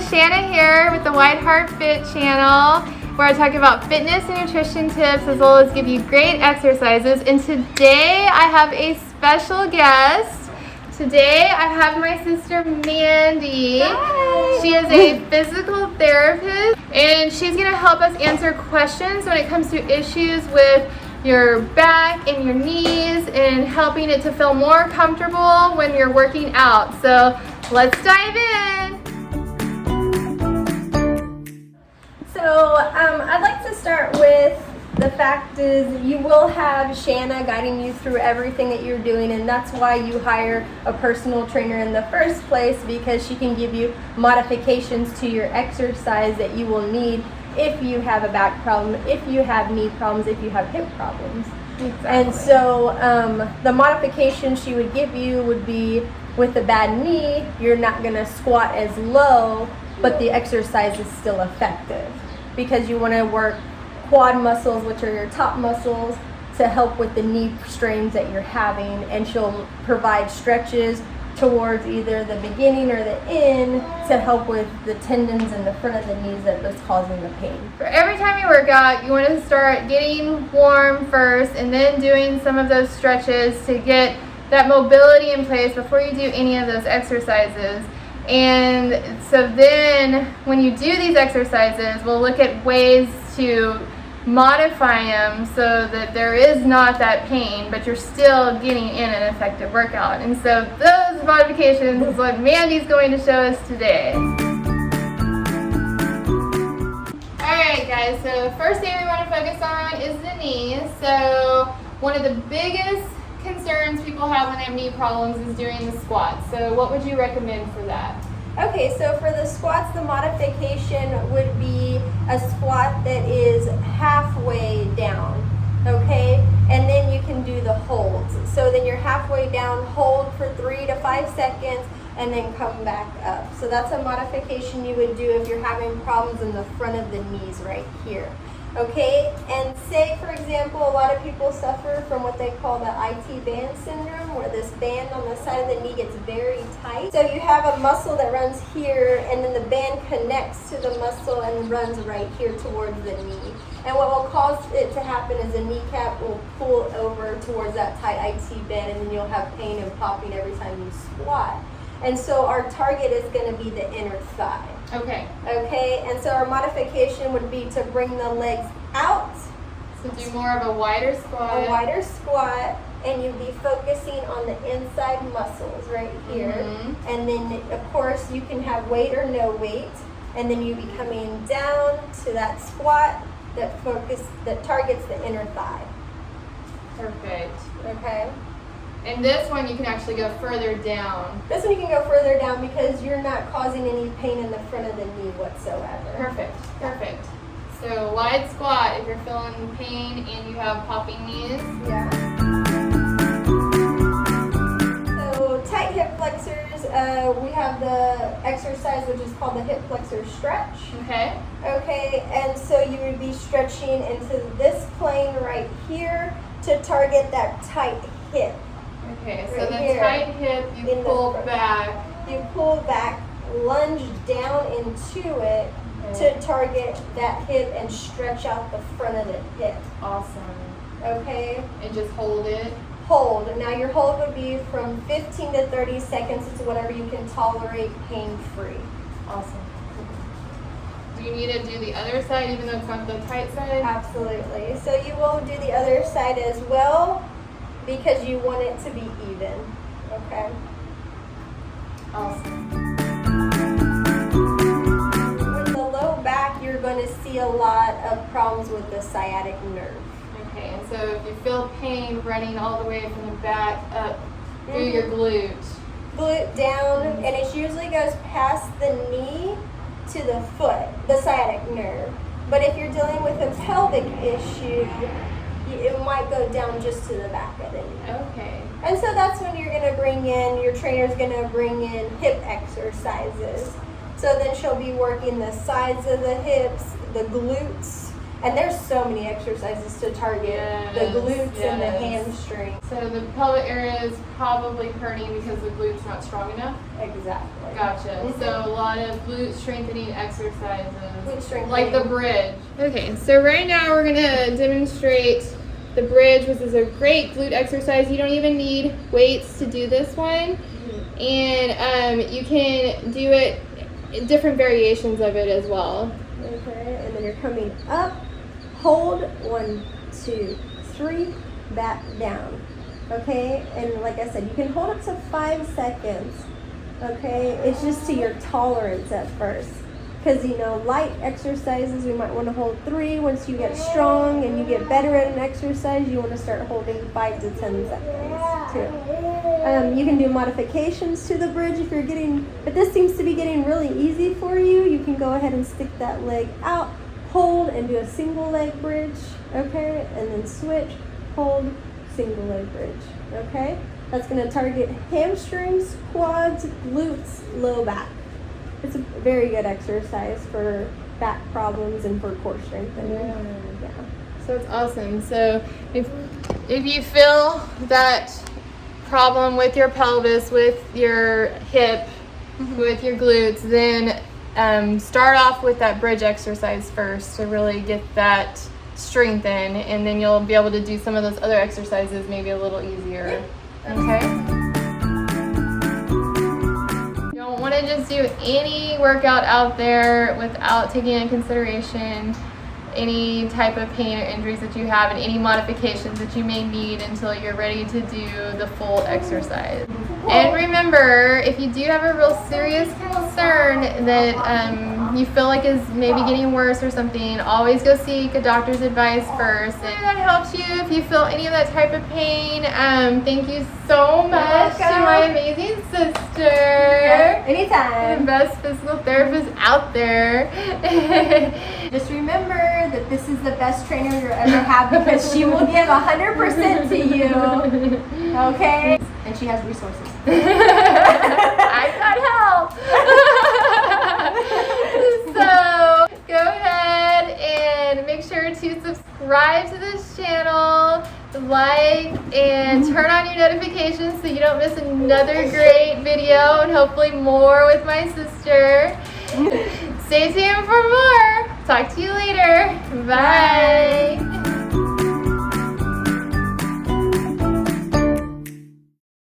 Shanna here with the Whiteheartfit channel, where I talk about fitness and nutrition tips as well as give you great exercises. And today I have a special guest. Today I have my sister Mandy. Hi. She is a physical therapist and she's going to help us answer questions when it comes to issues with your back and your knees and helping it to feel more comfortable when you're working out. So let's dive in. So I'd like to start with the fact is you will have Shanna guiding you through everything that you're doing, and that's why you hire a personal trainer in the first place, because she can give you modifications to your exercise that you will need if you have a back problem, if you have knee problems, if you have hip problems. Exactly. And so the modification she would give you would be, with a bad knee, you're not going to squat as low, but the exercise is still effective because you want to work quad muscles, which are your top muscles, to help with the knee strains that you're having, and she'll provide stretches towards either the beginning or the end to help with the tendons in the front of the knees that's causing the pain. For every time you work out, you want to start getting warm first and then doing some of those stretches to get that mobility in place before you do any of those exercises. And so then when you do these exercises, we'll look at ways to modify them so that there is not that pain, but you're still getting in an effective workout. And so those modifications is what Mandy's going to show us today. Alright guys, so the first thing we want to focus on is the knees. So one of the biggest concerns people have when they have knee problems is doing the squats. So what would you recommend for that? Okay, so for the squats, the modification would be a squat that is halfway down, okay? And then you can do the holds. So then you're halfway down, hold for 3 to 5 seconds, and then come back up. So that's a modification you would do if you're having problems in the front of the knees right here. Okay, and say for example, a lot of people suffer from what they call the IT band syndrome, where this band on the side of the knee gets very tight. So you have a muscle that runs here, and then the band connects to the muscle and runs right here towards the knee. And what will cause it to happen is the kneecap will pull over towards that tight IT band, and then you'll have pain and popping every time you squat. And so our target is going to be the inner thigh. Okay. Okay, and so our modification would be to bring the legs out. So do more of a wider squat. A wider squat, and you'd be focusing on the inside muscles right here. Mm-hmm. And then, of course, you can have weight or no weight. And then you'd be coming down to that squat that targets the inner thigh. Perfect. Okay. And this one you can actually go further down. This one you can go further down because you're not causing any pain in the front of the knee whatsoever. Perfect. Perfect. So wide squat if you're feeling pain and you have popping knees. Yeah. So tight hip flexors, we have the exercise which is called the hip flexor stretch. Okay. Okay, and so you would be stretching into this plane right here to target that tight hip. Okay, so Right the here. tight hip, you In the pull front. back. You pull back, lunge down into it Okay. to target that hip and stretch out the front of the hip. Awesome. Okay, And just hold it. hold. Now your hold would be from 15 to 30 seconds. It's whatever you can tolerate pain-free. Awesome. Do you need to do the other side even though it's not the tight side? Absolutely. So you will do the other side as well because you want it to be even. Okay. Awesome. With the low back, you're going to see a lot of problems with the sciatic nerve. Okay, and so if you feel pain running all the way from the back up through your glute. Glute down, and it usually goes past the knee to the foot, the sciatic nerve. But if you're dealing with a pelvic issue, it might go down just to the back of the knee. Okay. And so that's when you're going to bring in, your trainer's going to bring in hip exercises. So then she'll be working the sides of the hips, the glutes, And there's so many exercises to target the glutes and the hamstring. So the pelvic area is probably hurting because the glute's not strong enough? Exactly. Gotcha. So a lot of glute strengthening exercises. Glute strengthening. Like the bridge. Okay, so right now we're gonna demonstrate the bridge, which is a great glute exercise. You don't even need weights to do this one. And you can do it, different variations of it as well. Okay, and then you're coming up, hold, 1, 2, 3, back down. Okay, and like I said, you can hold up to 5 seconds. Okay, it's just to your tolerance at first. Because, you know, light exercises, we might want to hold 3. Once you get strong and you get better at an exercise, you want to start holding 5 to 10 seconds too. You can do modifications to the bridge if this seems to be getting really easy for you. You can go ahead and stick that leg out, hold, and do a single leg bridge, okay? And then switch, hold, single leg bridge, okay? That's going to target hamstrings, quads, glutes, low back. It's a very good exercise for back problems and for core strengthening. Yeah. So it's awesome. So if you feel that problem with your pelvis, with your hip, with your glutes, then start off with that bridge exercise first to really get that strengthened, and then you'll be able to do some of those other exercises maybe a little easier. Okay? You don't want to just do any workout out there without taking into consideration any type of pain or injuries that you have and any modifications that you may need until you're ready to do the full exercise. And remember, if you do have a real serious concern that you feel like is maybe getting worse or something, always go seek a doctor's advice first. And that helps you if you feel any of that type of pain. Thank you so much to my amazing sister. Yeah, anytime. The best physical therapist out there. Just remember that this is the best trainer you'll ever have because she will give 100% to you. Okay? And she has resources. I got help. So go ahead and make sure to subscribe to this channel, like, and turn on your notifications so you don't miss another great video, and hopefully more with my sister. Stay tuned for more. Talk to you later. Bye.